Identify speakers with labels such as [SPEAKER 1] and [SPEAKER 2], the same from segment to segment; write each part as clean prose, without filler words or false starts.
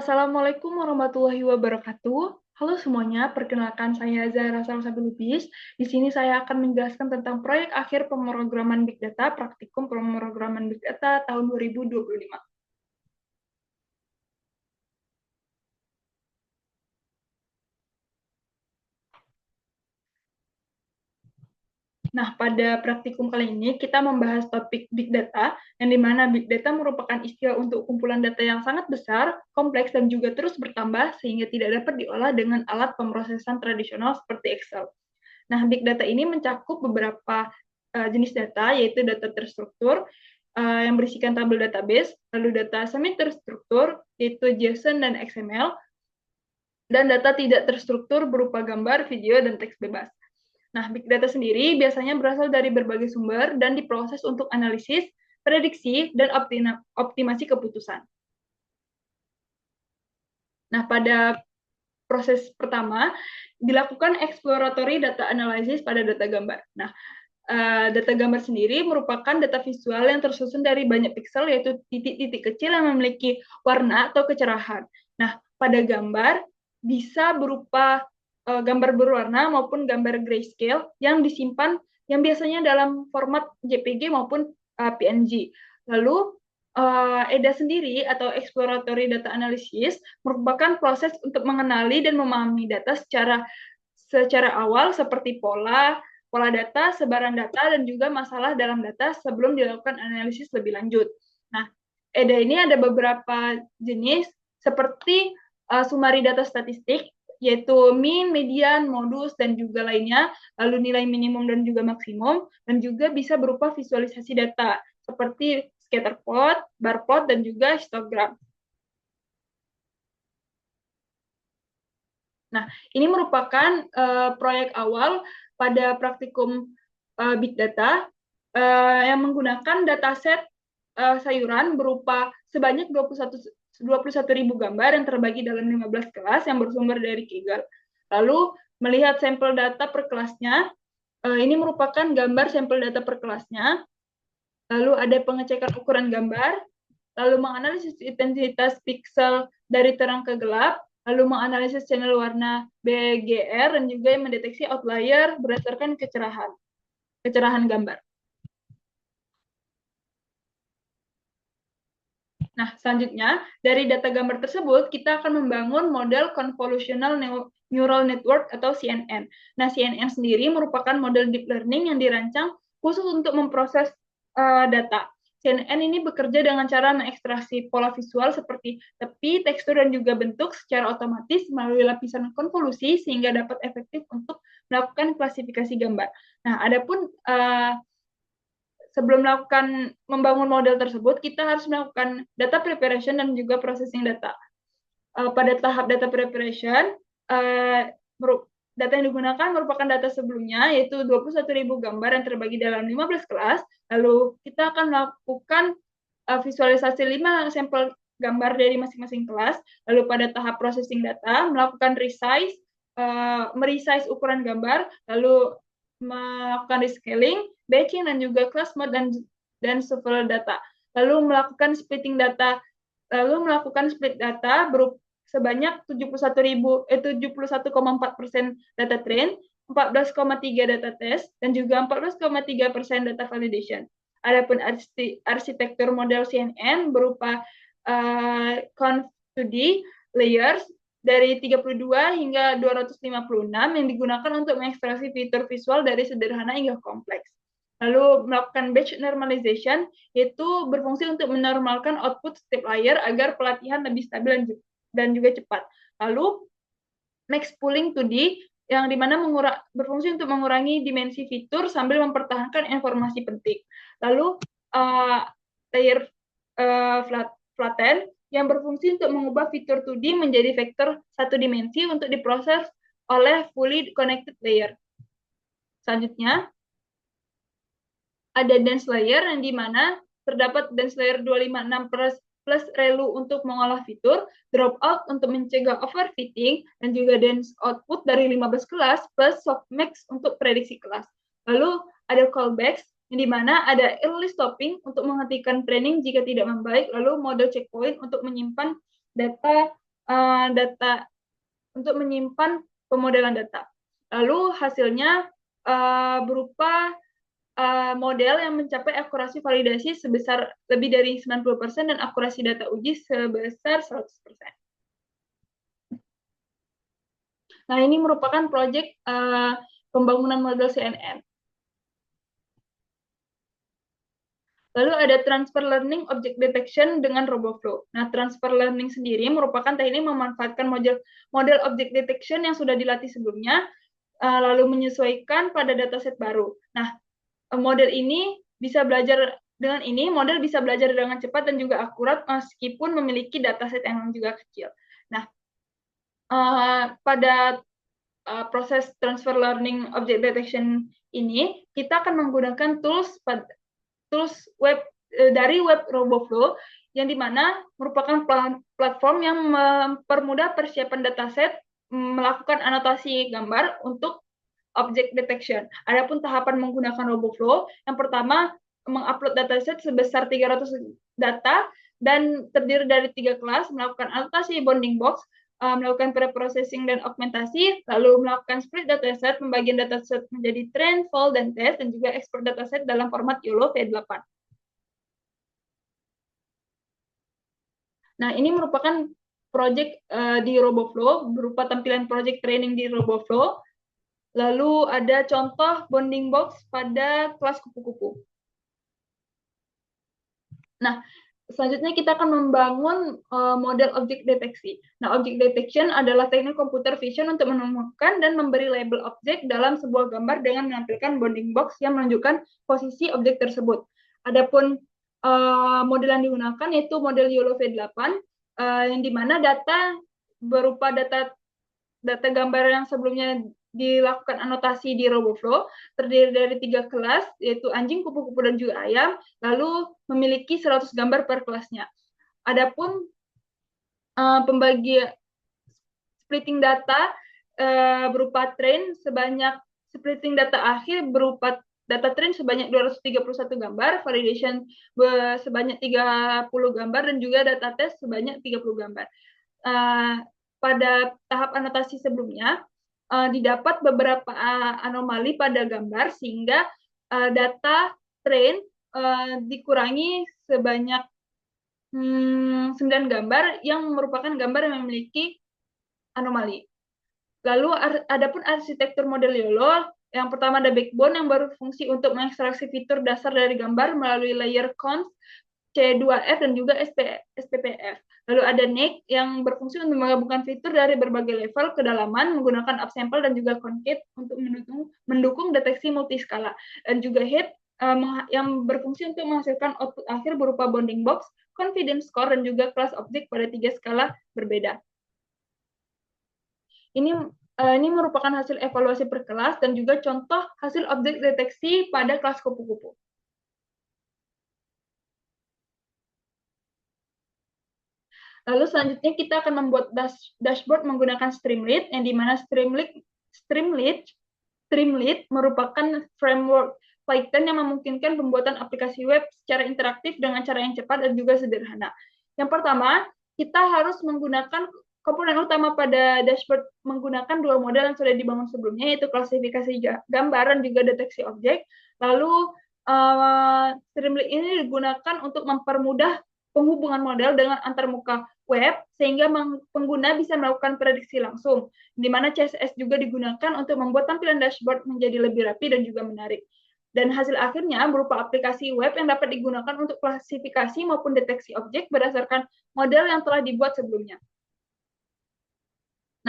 [SPEAKER 1] Assalamualaikum warahmatullahi wabarakatuh. Halo semuanya, perkenalkan saya Zahra Salsabil Lubis. Di sini saya akan menjelaskan tentang proyek akhir pemrograman Big Data, praktikum pemrograman Big Data tahun 2025. Nah, pada praktikum kali ini kita membahas topik Big Data, yang dimana Big Data merupakan istilah untuk kumpulan data yang sangat besar, kompleks, dan juga terus bertambah sehingga tidak dapat diolah dengan alat pemrosesan tradisional seperti Excel. Nah, Big Data ini mencakup beberapa jenis data, yaitu data terstruktur, yang berisikan tabel database, lalu data semi-terstruktur, yaitu JSON dan XML, dan data tidak terstruktur berupa gambar, video, dan teks bebas. Nah, Big Data sendiri biasanya berasal dari berbagai sumber dan diproses untuk analisis, prediksi, dan optimasi keputusan. Nah, pada proses pertama, dilakukan exploratory data analysis pada data gambar. Nah, data gambar sendiri merupakan data visual yang tersusun dari banyak piksel, yaitu titik-titik kecil yang memiliki warna atau kecerahan. Nah, pada gambar bisa berupa gambar berwarna maupun gambar grayscale yang disimpan yang biasanya dalam format JPG maupun PNG. Lalu EDA sendiri atau exploratory data analysis merupakan proses untuk mengenali dan memahami data secara awal seperti pola data, sebaran data, dan juga masalah dalam data sebelum dilakukan analisis lebih lanjut. Nah, EDA ini ada beberapa jenis seperti summary data statistik, yaitu mean, median, modus, dan juga lainnya, lalu nilai minimum dan juga maksimum, dan juga bisa berupa visualisasi data, seperti scatter plot, bar plot, dan juga histogram. Nah, ini merupakan proyek awal pada praktikum Big Data yang menggunakan dataset sayuran berupa sebanyak 21.000 gambar yang terbagi dalam 15 kelas yang bersumber dari Kaggle. Lalu melihat sampel data per kelasnya, ini merupakan gambar sampel data per kelasnya. Lalu ada pengecekan ukuran gambar, lalu menganalisis intensitas piksel dari terang ke gelap, lalu menganalisis channel warna BGR, dan juga mendeteksi outlier berdasarkan kecerahan gambar. Nah, selanjutnya, dari data gambar tersebut, kita akan membangun model Convolutional Neural Network atau CNN. Nah, CNN sendiri merupakan model deep learning yang dirancang khusus untuk memproses data. CNN ini bekerja dengan cara mengekstraksi pola visual seperti tepi, tekstur, dan juga bentuk secara otomatis melalui lapisan konvolusi sehingga dapat efektif untuk melakukan klasifikasi gambar. Nah, adapun sebelum melakukan membangun model tersebut, kita harus melakukan data preparation dan juga processing data. Pada tahap data preparation, data yang digunakan merupakan data sebelumnya, yaitu 21.000 gambar yang terbagi dalam 15 kelas. Lalu kita akan melakukan visualisasi 5 sampel gambar dari masing-masing kelas. Lalu pada tahap processing data, melakukan resize, meresize ukuran gambar, lalu melakukan rescaling, batching, dan juga class mode dan shuffle data. Lalu melakukan splitting data, lalu melakukan split data sebanyak 71,4% data train, 14,3 data test, dan juga 14,3% data validation. Adapun arsitektur model CNN berupa conv2D layers dari 32 hingga 256 yang digunakan untuk mengekstraksi fitur visual dari sederhana hingga kompleks. Lalu melakukan batch normalization, yaitu berfungsi untuk menormalkan output setiap layer agar pelatihan lebih stabil dan juga cepat. Lalu max pooling 2D, yang dimana berfungsi untuk mengurangi dimensi fitur sambil mempertahankan informasi penting. Lalu layer flatten, yang berfungsi untuk mengubah fitur 2D menjadi vektor satu dimensi untuk diproses oleh fully connected layer. Selanjutnya, ada dense layer yang dimana terdapat dense layer 256 plus relu untuk mengolah fitur, dropout untuk mencegah overfitting, dan juga dense output dari 15 kelas plus softmax untuk prediksi kelas. Lalu ada callbacks yang dimana ada early stopping untuk menghentikan training jika tidak membaik, lalu model checkpoint untuk menyimpan data data untuk menyimpan pemodelan data. Lalu hasilnya berupa model yang mencapai akurasi validasi sebesar lebih dari 90% dan akurasi data uji sebesar 100%. Nah, ini merupakan proyek pembangunan model CNN. Lalu ada transfer learning object detection dengan RoboFlow. Nah, transfer learning sendiri merupakan teknik memanfaatkan model object detection yang sudah dilatih sebelumnya, lalu menyesuaikan pada dataset baru. Nah, model ini bisa belajar model bisa belajar dengan cepat dan juga akurat meskipun memiliki dataset yang juga kecil. Nah, pada proses transfer learning object detection ini, kita akan menggunakan tools web dari web RoboFlow yang dimana merupakan platform yang mempermudah persiapan dataset, melakukan anotasi gambar untuk object detection. Adapun tahapan menggunakan RoboFlow, yang pertama mengupload dataset sebesar 300 data dan terdiri dari 3 kelas, melakukan anotasi bounding box, melakukan pre-processing dan augmentasi, lalu melakukan split dataset, pembagian dataset menjadi train, fall, dan test, dan juga export dataset dalam format YOLO V8. Nah, ini merupakan project di RoboFlow, berupa tampilan project training di RoboFlow. Lalu ada contoh bounding box pada kelas kupu-kupu. Nah, selanjutnya kita akan membangun model objek deteksi. Nah, object detection adalah teknik computer vision untuk menemukan dan memberi label objek dalam sebuah gambar dengan menampilkan bounding box yang menunjukkan posisi objek tersebut. Adapun model yang digunakan yaitu model YOLO V8, yang dimana data berupa data gambar yang sebelumnya dilakukan anotasi di RoboFlow, terdiri dari 3 kelas, yaitu anjing, kupu-kupu, dan juga ayam, lalu memiliki 100 gambar per kelasnya. Adapun pembagian splitting data berupa train splitting data akhir berupa data train sebanyak 231 gambar, validation sebanyak 30 gambar, dan juga data test sebanyak 30 gambar. Pada tahap anotasi sebelumnya, didapat beberapa anomali pada gambar sehingga data train dikurangi sebanyak 9 gambar yang merupakan gambar yang memiliki anomali. Lalu adapun arsitektur model YOLO, yang pertama ada backbone yang berfungsi untuk mengekstraksi fitur dasar dari gambar melalui layer const, C2F, dan juga SPPF. Lalu ada NIC yang berfungsi untuk menggabungkan fitur dari berbagai level kedalaman menggunakan upsample dan juga concave untuk mendukung deteksi multiskala. Dan juga HEAD yang berfungsi untuk menghasilkan output akhir berupa bounding box, confidence score, dan juga class object pada 3 skala berbeda. Ini merupakan hasil evaluasi per kelas dan juga contoh hasil objek deteksi pada kelas kupu-kupu. Lalu selanjutnya kita akan membuat dashboard menggunakan Streamlit, yang dimana Streamlit merupakan framework Python yang memungkinkan pembuatan aplikasi web secara interaktif dengan cara yang cepat dan juga sederhana. Yang pertama, kita harus menggunakan komponen utama pada dashboard menggunakan 2 model yang sudah dibangun sebelumnya, yaitu klasifikasi gambar dan juga deteksi objek. Lalu Streamlit ini digunakan untuk mempermudah penghubungan model dengan antarmuka web sehingga pengguna bisa melakukan prediksi langsung, di mana CSS juga digunakan untuk membuat tampilan dashboard menjadi lebih rapi dan juga menarik. Dan hasil akhirnya berupa aplikasi web yang dapat digunakan untuk klasifikasi maupun deteksi objek berdasarkan model yang telah dibuat sebelumnya.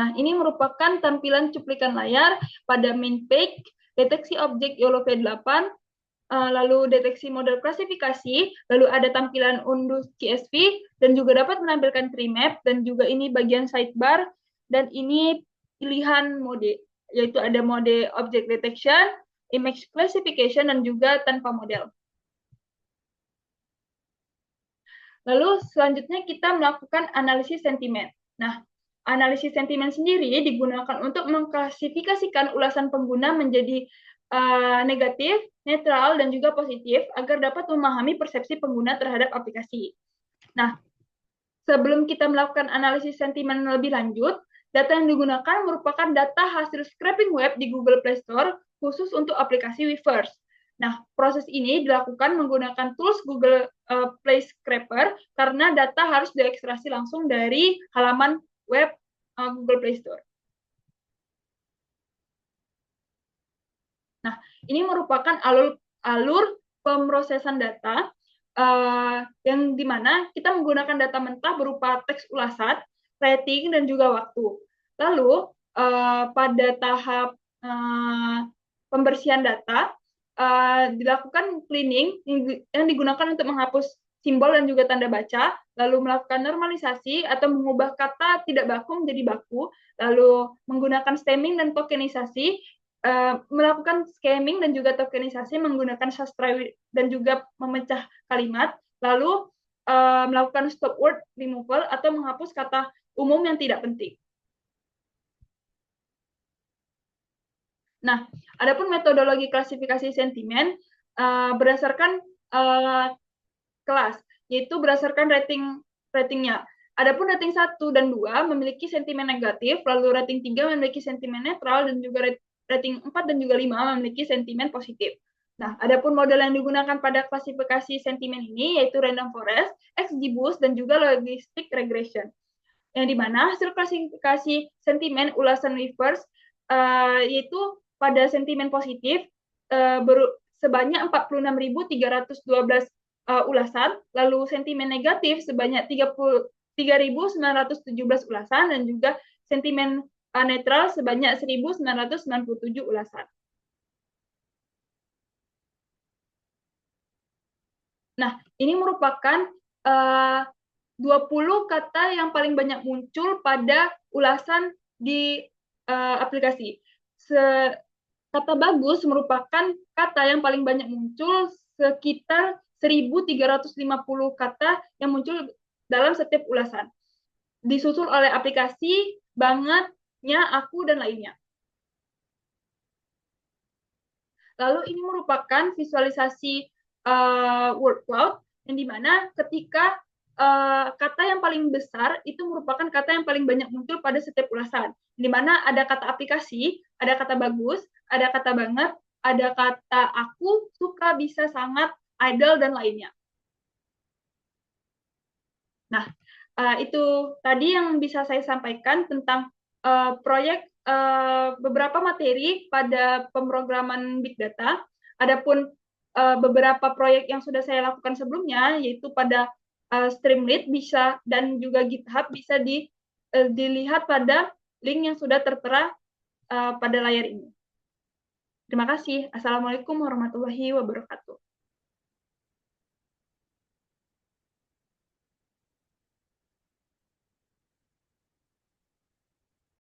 [SPEAKER 1] Nah, ini merupakan tampilan cuplikan layar pada main page, deteksi objek YOLO V8, lalu deteksi model klasifikasi, lalu ada tampilan unduh CSV, dan juga dapat menampilkan tree map, dan juga ini bagian sidebar, dan ini pilihan mode, yaitu ada mode object detection, image classification, dan juga tanpa model. Lalu selanjutnya kita melakukan analisis sentimen. Nah, analisis sentimen sendiri digunakan untuk mengklasifikasikan ulasan pengguna menjadi negatif, netral, dan juga positif agar dapat memahami persepsi pengguna terhadap aplikasi. Nah, Sebelum kita melakukan analisis sentimen lebih lanjut, data yang digunakan merupakan data hasil scraping web di Google Play Store khusus untuk aplikasi Weverse. Nah, proses ini dilakukan menggunakan tools Google Play Scraper karena data harus diekstraksi langsung dari halaman web Google Play Store. Nah, ini merupakan alur pemrosesan data yang dimana kita menggunakan data mentah berupa teks ulasan, rating, dan juga waktu. Lalu, pada tahap pembersihan data, dilakukan cleaning yang digunakan untuk menghapus simbol dan juga tanda baca, lalu melakukan normalisasi atau mengubah kata tidak baku menjadi baku, lalu menggunakan stemming dan tokenisasi, melakukan scamming dan juga tokenisasi menggunakan sastra dan juga memecah kalimat, lalu melakukan stop word removal atau menghapus kata umum yang tidak penting. Nah, adapun metodologi klasifikasi sentimen berdasarkan kelas, yaitu berdasarkan ratingnya. Adapun rating 1 dan 2 memiliki sentimen negatif, lalu rating 3 memiliki sentimen netral, dan juga rating 4 dan juga 5 memiliki sentimen positif. Nah, adapun model yang digunakan pada klasifikasi sentimen ini yaitu random forest, XGBoost, dan juga logistic regression. Yang dimana hasil klasifikasi sentimen ulasan Weverse yaitu pada sentimen positif sebanyak 46.312 ulasan, lalu sentimen negatif sebanyak 3.917 ulasan, dan juga sentimen netral sebanyak 1.997 ulasan. Nah, ini merupakan 20 kata yang paling banyak muncul pada ulasan di aplikasi. Kata bagus merupakan kata yang paling banyak muncul, sekitar 1.350 kata yang muncul dalam setiap ulasan. Disusul oleh aplikasi, bangetnya, aku, dan lainnya. Lalu ini merupakan visualisasi word cloud, yang dimana ketika kata yang paling besar itu merupakan kata yang paling banyak muncul pada setiap ulasan. Di mana ada kata aplikasi, ada kata bagus, ada kata banget, ada kata aku, suka, bisa, sangat, idol, dan lainnya. Nah, itu tadi yang bisa saya sampaikan tentang proyek beberapa materi pada pemrograman Big Data. Adapun beberapa proyek yang sudah saya lakukan sebelumnya, yaitu pada Streamlit bisa dan juga GitHub bisa dilihat pada link yang sudah tertera pada layar ini. Terima kasih. Assalamualaikum warahmatullahi wabarakatuh.